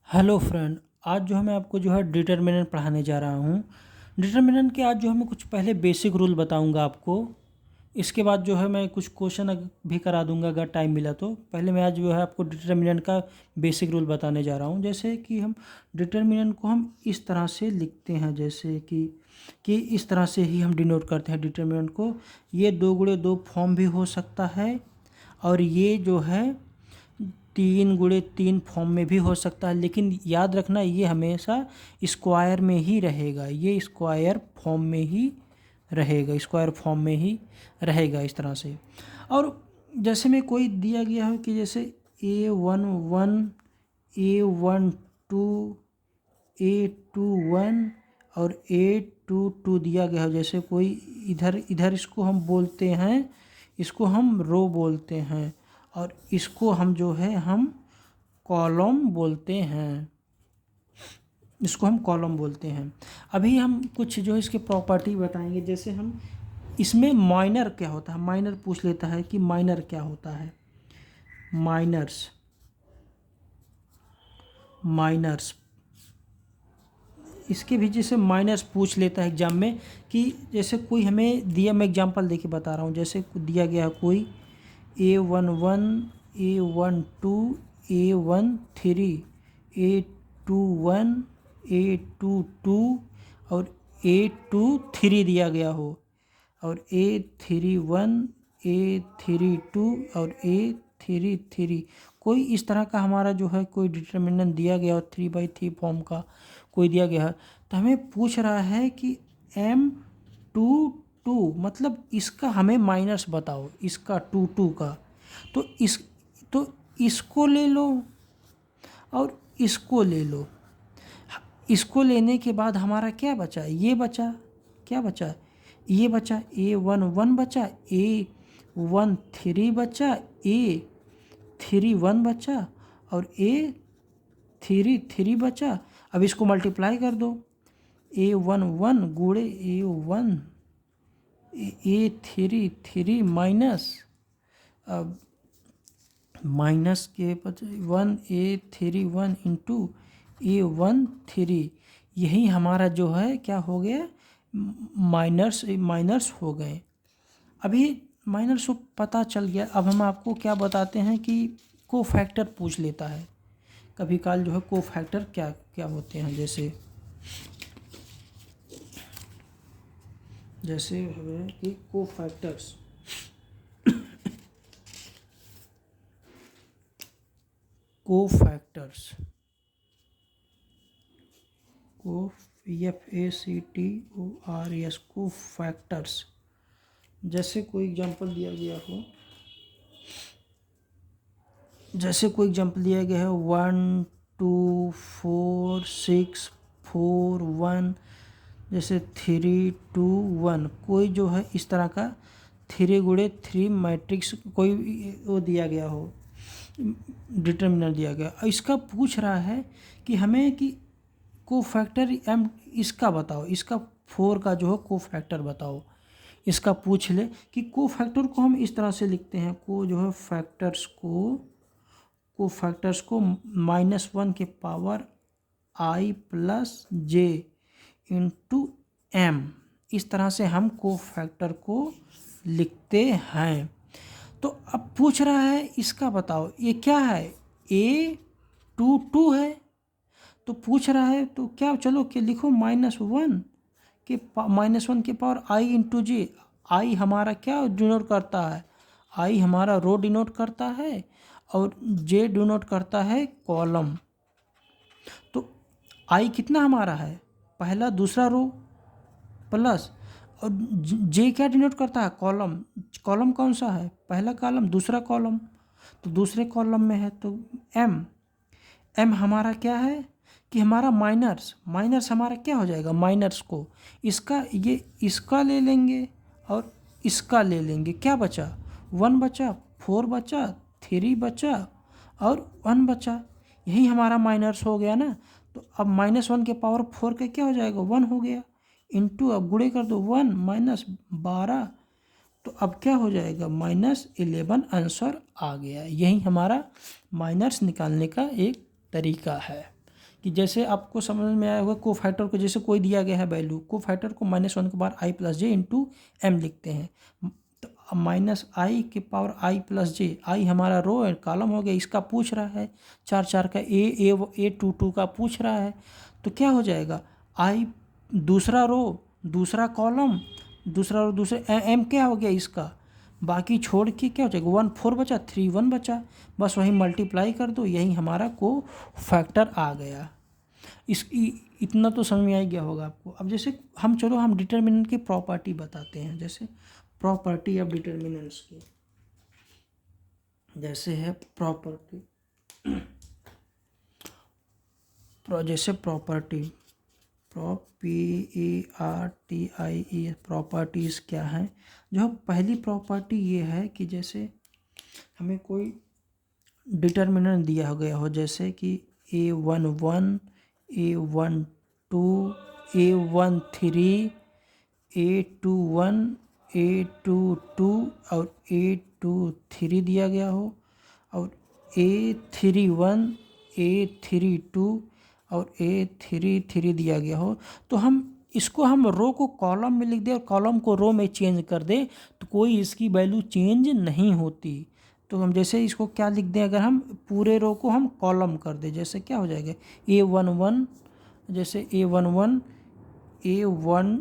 Hello friend, आज जो है मैं आपको जो है डिटर्मिनेंट पढ़ाने जा रहा हूँ। डिटर्मिनेंट के आज जो है मैं कुछ पहले बेसिक रूल बताऊँगा आपको। इसके बाद जो है मैं कुछ क्वेश्चन भी करा दूँगा अगर टाइम मिला तो। पहले मैं आज जो है आपको डिटर्मिनेंट का बेसिक रूल बताने जा रहा हूँ। जैसे कि हम डिटर्मिनेंट को हम इस तरह से लिखते हैं, जैसे कि इस तरह से ही हम डिनोट करते हैं डिटर्मिनेंट को। ये 2 × 2 फॉर्म भी हो सकता है और ये जो है 3 × 3 फॉर्म में भी हो सकता है, लेकिन याद रखना ये हमेशा स्क्वायर में ही रहेगा। ये स्क्वायर फॉर्म में ही रहेगा, स्क्वायर फॉर्म में ही रहेगा इस तरह से। और जैसे में कोई दिया गया हो कि जैसे A11 A12 A21 और A22 दिया गया हो। जैसे कोई इधर इधर इसको हम बोलते हैं, इसको हम रो बोलते हैं और इसको हम जो है हम कॉलम बोलते हैं, इसको हम कॉलम बोलते हैं। अभी हम कुछ जो इसके प्रॉपर्टी बताएंगे। जैसे हम इसमें माइनर क्या होता है, माइनर पूछ लेता है कि माइनर क्या होता है। माइनर्स इसके भी जैसे माइनर्स पूछ लेता है एग्जाम में कि जैसे कोई हमें दिया, मैं एग्जांपल देके बता रहा हूँ। जैसे दिया गया कोई A11 A12 A13 A21 A22 और A23 दिया गया हो और A31 A32 और A33 कोई इस तरह का हमारा जो है कोई डिटर्मिनेंट दिया गया हो 3/3 फॉर्म का कोई दिया गया है, तो हमें पूछ रहा है कि M22 मतलब इसका हमें माइनस बताओ, इसका 22 का। तो इसको ले लो और इसको ले लो। इसको लेने के बाद हमारा क्या बचा, ये बचा, क्या बचा, ये बचा A11 बचा, A13 बचा, A31 बचा और A33 बचा। अब इसको मल्टीप्लाई कर दो, A11 गुणे A1 A33 माइनस, अब माइनस के 1 A31 इंटू A13, यही हमारा जो है क्या हो गया, माइनर्स हो गए। अभी माइनर्स को पता चल गया। अब हम आपको क्या बताते हैं कि कोफैक्टर पूछ लेता है कभी काल जो है कोफैक्टर क्या क्या होते हैं। जैसे है कि कोफैक्टर्स कोफैक्टर्स FACTORS कोफैक्टर्स। जैसे कोई एग्जांपल दिया गया हो, जैसे कोई एग्जांपल दिया गया है 1 2 4 6 4 1, जैसे 3 2 1, कोई जो है इस तरह का 3 × 3 मैट्रिक्स कोई वो दिया गया हो, डिटर्मिनेंट दिया गया। इसका पूछ रहा है कि हमें कि कोफैक्टर M इसका बताओ, इसका 4 का जो है कोफैक्टर बताओ। इसका पूछ ले कि कोफैक्टर को हम इस तरह से लिखते हैं, को जो है कोफैक्टर्स को -1 के power I + J into M, इस तरह से हम कोफैक्टर को लिखते हैं। तो अब पूछ रहा है इसका बताओ, ये क्या है, A22 है। तो पूछ रहा है तो क्या, चलो कि लिखो -1 के power I into J। I हमारा क्या डिनोट करता है, I हमारा रो डिनोट करता है और J डिनोट करता है कॉलम। तो I कितना हमारा है, पहला दूसरा रो प्लस, और J क्या डिनोट करता है, कॉलम। कॉलम कौन सा है, पहला कॉलम दूसरा कॉलम, तो दूसरे कॉलम में है। तो M हमारा क्या है कि हमारा माइनर्स हमारा क्या हो जाएगा, माइनर्स को इसका ले लेंगे और इसका ले लेंगे। क्या बचा, 1 बचा, 4 बचा, 3 बचा और 1 बचा, यही हमारा माइनर्स हो गया ना। तो अब -1 के पावर 4 का क्या हो जाएगा, 1 हो गया, इंटू अब गुणे कर दो 1 -12, तो अब क्या हो जाएगा, -11 आंसर आ गया। यही हमारा माइनर्स निकालने का एक तरीका है। कि जैसे आपको समझ में आया होगा कोफैक्टर को जैसे कोई दिया गया है वैल्यू, कोफैक्टर को -1 के बाद आई प्लस जे इंटू एम लिखते हैं। तो माइनस आई के पावर आई प्लस जे, आई हमारा रो है कॉलम हो गया, इसका पूछ रहा है 4 का ए 2 का पूछ रहा है। तो क्या हो जाएगा, आई दूसरा रो दूसरा कॉलम दूसरा रो दूसरे एम क्या हो गया इसका, बाकी छोड़ के क्या हो जाएगा 1 4 बचा 3 1 बचा, बस वही मल्टीप्लाई कर दो, यही हमारा को फैक्टर आ गया। इतना तो समझ में आ गया होगा आपको। अब जैसे हम डिटर्मिनेंट की प्रॉपर्टी बताते हैं, जैसे प्रॉपर्टी ऑफ डिटर्मिनेंट्स की, जैसे है प्रॉपर्टी जैसे प्रॉपर्टी PARTIE प्रॉपर्टीज़ क्या है। जो पहली प्रॉपर्टी ये है कि जैसे हमें कोई डिटर्मिनेंट दिया गया हो, जैसे कि A11 A12 A13 A21 A22 और A23 दिया गया हो, और A31 A32 और A33 दिया गया हो, तो इसको हम रो को कॉलम में लिख दें और कॉलम को रो में चेंज कर दें तो कोई इसकी वैल्यू चेंज नहीं होती। तो हम जैसे इसको क्या लिख दें, अगर हम पूरे रो को हम कॉलम कर दें, जैसे क्या हो जाएगा A11, जैसे A11 A1,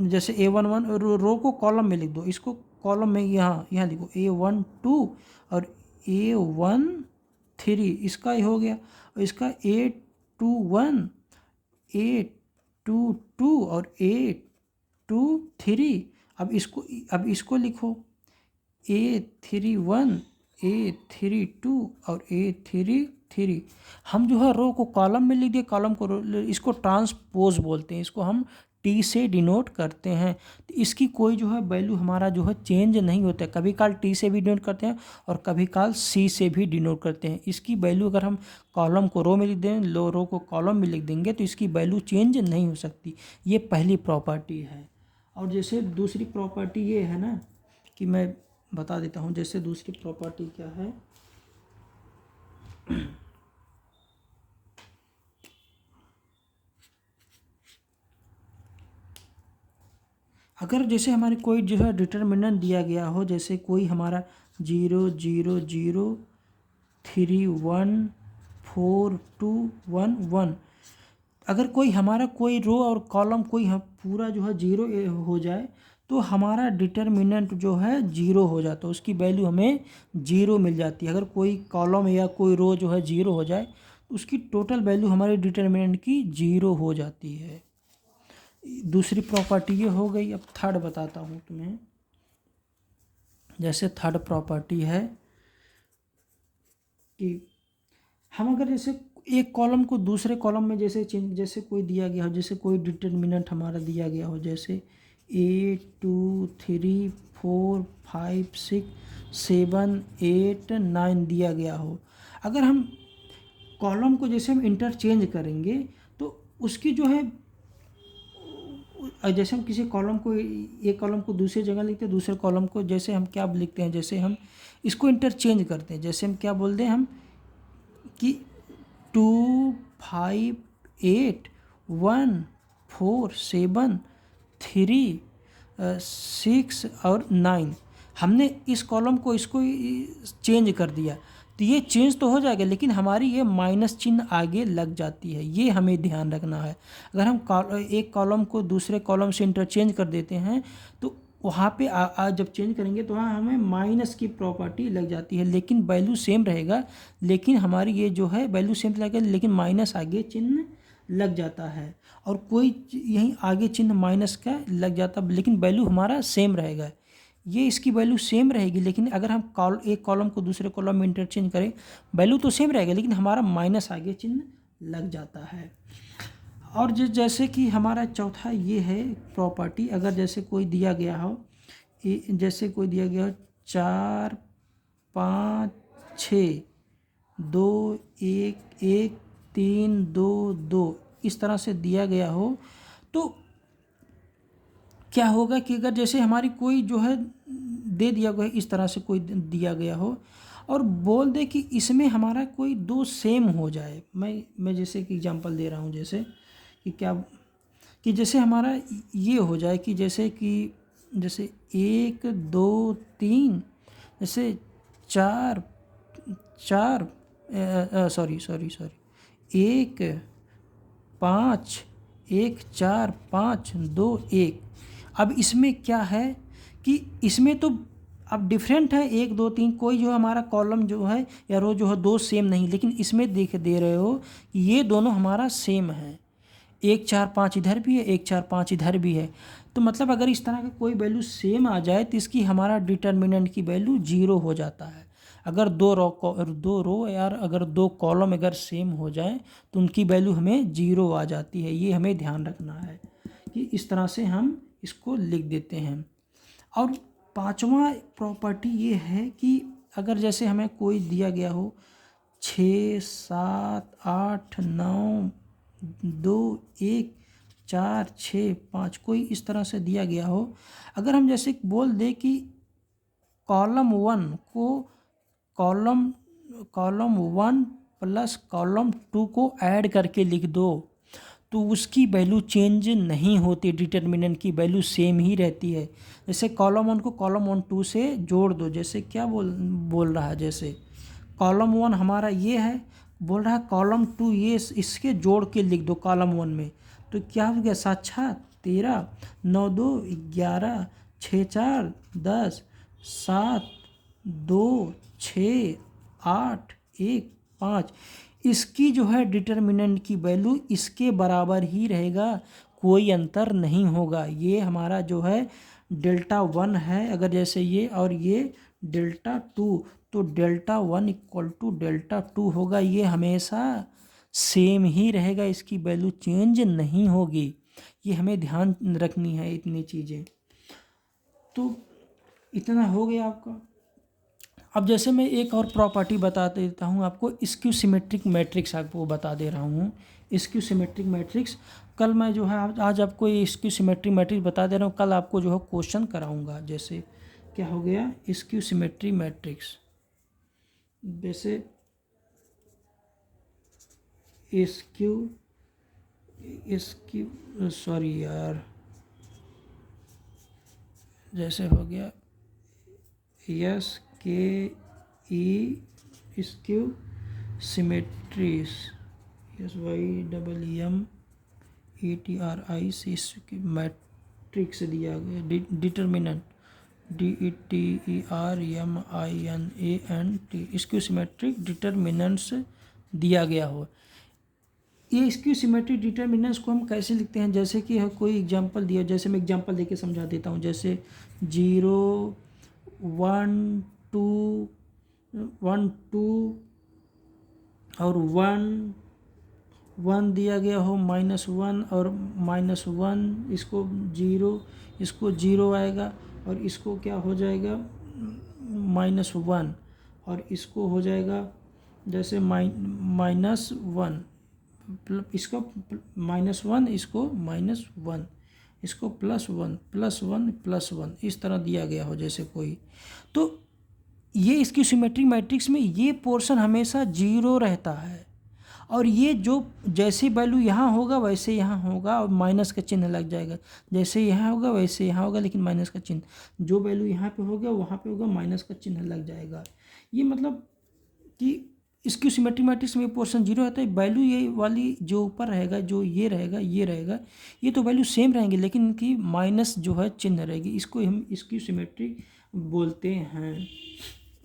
जैसे A11 रो को कॉलम में लिख दो, इसको कॉलम में यहाँ लिखो A12 और A13, इसका ये हो गया, और इसका A21 A22 और A23। अब इसको लिखो A31 A32 और A33। हम जो है रो को कॉलम में लिख दिए, कॉलम को इसको ट्रांसपोज बोलते हैं, इसको हम टी से डिनोट करते हैं। तो इसकी कोई जो है वैल्यू हमारा जो है चेंज नहीं होता है, कभी काल टी से भी डिनोट करते हैं और कभी काल सी से भी डिनोट करते हैं। इसकी वैल्यू अगर हम कॉलम को रो में लिख दें, रो को कॉलम में लिख देंगे तो इसकी वैल्यू चेंज नहीं हो सकती। ये पहली प्रॉपर्टी है। और जैसे दूसरी प्रॉपर्टी ये है ना कि मैं बता देता हूँ, जैसे दूसरी प्रॉपर्टी क्या है, अगर जैसे हमारे कोई जो है डिटर्मिनेंट दिया गया हो, जैसे कोई हमारा 0 0 0 3 1 4 2 1 1, अगर कोई हमारा कोई रो और कॉलम कोई पूरा जो है 0 हो जाए तो हमारा डिटर्मिनेंट जो है 0 हो जाता है, उसकी वैल्यू हमें 0 मिल जाती है। अगर कोई कॉलम या कोई रो जो है 0 हो जाए तो उसकी टोटल वैल्यू हमारे डिटर्मिनेंट की 0 हो जाती है। दूसरी प्रॉपर्टी ये हो गई। अब थर्ड बताता हूँ तुम्हें। जैसे थर्ड प्रॉपर्टी है कि हम अगर जैसे एक कॉलम को दूसरे कॉलम में जैसे चेंज, जैसे कोई दिया गया हो, जैसे कोई डिटर्मिनेंट हमारा दिया गया हो, जैसे 1 2 3 4 5 6 7 8 9 दिया गया हो, अगर हम कॉलम को जैसे हम इंटरचेंज करेंगे तो उसकी जो है, जैसे हम किसी कॉलम को एक कॉलम को दूसरी जगह लिखते हैं, दूसरे कॉलम को जैसे हम क्या लिखते हैं, जैसे हम इसको इंटरचेंज करते हैं, जैसे हम क्या बोलते हैं हम कि 2 5 8 1 4 7 3 6 और 9, हमने इस कॉलम को इसको चेंज कर दिया तो ये चेंज तो हो जाएगा, लेकिन हमारी ये माइनस चिन्ह आगे लग जाती है, ये हमें ध्यान रखना है। अगर हम एक कॉलम को दूसरे कॉलम से इंटरचेंज कर देते हैं तो वहाँ पे जब चेंज करेंगे तो वहाँ हमें माइनस की प्रॉपर्टी लग जाती है, लेकिन वैल्यू सेम रहेगा, लेकिन हमारी ये जो है वैल्यू सेम लगेगा लेकिन माइनस आगे चिन्ह लग जाता है, और कोई यहीं आगे चिन्ह माइनस का लग जाता लेकिन वैल्यू हमारा सेम रहेगा। ये इसकी वैल्यू सेम रहेगी, लेकिन अगर हम एक कॉलम को दूसरे कॉलम में इंटरचेंज करें वैल्यू तो सेम रहेगा लेकिन हमारा माइनस आगे चिन्ह लग जाता है। और जैसे कि हमारा चौथा ये है प्रॉपर्टी, अगर जैसे कोई दिया गया हो, जैसे कोई दिया गया हो 4 5 6 2 1 1 3 2 2 इस तरह से दिया गया हो, तो क्या होगा कि अगर जैसे हमारी कोई जो है दे दिया गया इस तरह से कोई दिया गया हो और बोल दे कि इसमें हमारा कोई दो सेम हो जाए। मैं जैसे कि एग्जांपल दे रहा हूँ, जैसे कि क्या कि जैसे हमारा ये हो जाए कि जैसे 1 2 3, जैसे 4 4 सॉरी 1 5 1 4 5 2 1। अब इसमें क्या है कि इसमें तो अब डिफरेंट है 1 2 3, कोई जो हमारा कॉलम जो है या रो जो है दो सेम नहीं, लेकिन इसमें देख दे रहे हो कि ये दोनों हमारा सेम है। 1 4 5 इधर भी है, 1 4 5 इधर भी है। तो मतलब अगर इस तरह का कोई वैल्यू सेम आ जाए तो इसकी हमारा डिटर्मिनेंट की वैल्यू 0 हो जाता है। अगर दो रो यार अगर दो कॉलम अगर सेम हो जाए तो उनकी वैल्यू हमें 0 आ जाती है। ये हमें ध्यान रखना है कि इस तरह से हम इसको लिख देते हैं। और पांचवा प्रॉपर्टी ये है कि अगर जैसे हमें कोई दिया गया हो 6 7 8 9 2 1 4 6 5, कोई इस तरह से दिया गया हो। अगर हम जैसे बोल दे कि कॉलम 1 को कॉलम कॉलम 1 प्लस कॉलम 2 को ऐड करके लिख दो तो उसकी वैल्यू चेंज नहीं होती, डिटर्मिनेंट की वैल्यू सेम ही रहती है। जैसे कॉलम 1 को कॉलम 2 से जोड़ दो, जैसे क्या बोल रहा है, जैसे कॉलम 1 हमारा ये है, बोल रहा है कॉलम 2 ये इसके जोड़ के लिख दो कॉलम 1 में। तो क्या हो गया, 7 6 13 9 2 11 6 4 10 7 2 6 8 1 5। इसकी जो है डिटर्मिनेंट की वैल्यू इसके बराबर ही रहेगा, कोई अंतर नहीं होगा। ये हमारा जो है डेल्टा 1 है, अगर जैसे ये और ये डेल्टा 2, तो डेल्टा 1 इक्वल टू डेल्टा 2 होगा। ये हमेशा सेम ही रहेगा, इसकी वैल्यू चेंज नहीं होगी। ये हमें ध्यान रखनी है इतनी चीज़ें। तो इतना हो गया आपका। अब जैसे मैं एक और प्रॉपर्टी बता देता हूँ आपको, स्क्यू सिमेट्रिक मैट्रिक्स आपको बता दे रहा हूँ। स्क्यू सिमेट्रिक मैट्रिक्स कल मैं जो है आज आपको ये स्क्यू सिमेट्रिक मैट्रिक्स बता दे रहा हूँ, कल आपको जो है क्वेश्चन कराऊंगा। जैसे क्या हो गया, स्क्यू सिमेट्री मैट्रिक्स, जैसे स्क्यू सॉरी यार, जैसे हो गया स्क्यू सिमेट्रीज SYMMETRIC मैट्रिक्स दिया गया, determinant DETERMINANT, skew symmetric determinants दिया गया हो। ये स्क्यू सिमेट्रिक डिटर्मिनेंट्स को हम कैसे लिखते हैं, जैसे कि कोई एग्जांपल दिया, जैसे मैं एग्जांपल देके समझा देता हूँ। जैसे 0 1 2 और 1 दिया गया हो, -1 और -1, इसको 0, इसको 0 आएगा और इसको क्या हो जाएगा -1, और इसको हो जाएगा जैसे -1, इसको -1, इसको -1, इसको +1 +1 +1, इस तरह दिया गया हो जैसे कोई। तो ये इसकी सिमेट्रिक मैट्रिक्स में ये पोर्शन हमेशा 0 रहता है, और ये जो जैसे वैल्यू यहाँ होगा वैसे यहाँ होगा, और माइनस का चिन्ह लग जाएगा। जैसे यहाँ होगा वैसे यहाँ होगा, लेकिन माइनस का चिन्ह, जो वैल्यू यहाँ पे होगा वहाँ पे होगा, माइनस का चिन्ह लग जाएगा। ये मतलब कि इसकी सिमेट्रिक मैट्रिक्स में पोर्शन 0 रहता है, वैल्यू ये वाली जो ऊपर रहेगा, जो ये रहेगा, ये तो वैल्यू सेम रहेंगे, लेकिन इनकी माइनस जो है चिन्ह रहेगी। इसको हम इसकी सिमेट्रिक बोलते हैं।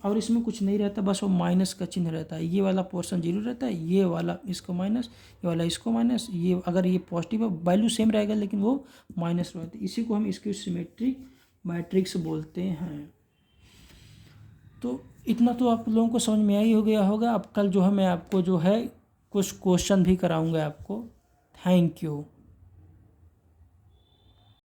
और इसमें कुछ नहीं रहता, बस वो माइनस का चिन्ह रहता है। ये वाला पोर्शन 0 रहता है, ये वाला इसको माइनस, ये वाला इसको माइनस, ये अगर ये पॉजिटिव है वैल्यू सेम रहेगा लेकिन वो माइनस रहता है। इसी को हम इसकी सिमेट्रिक मैट्रिक्स बोलते हैं। तो इतना तो आप लोगों को समझ में आई हो गया होगा। अब कल जो है मैं आपको जो है कुछ क्वेश्चन भी कराऊंगा आपको। Thank you.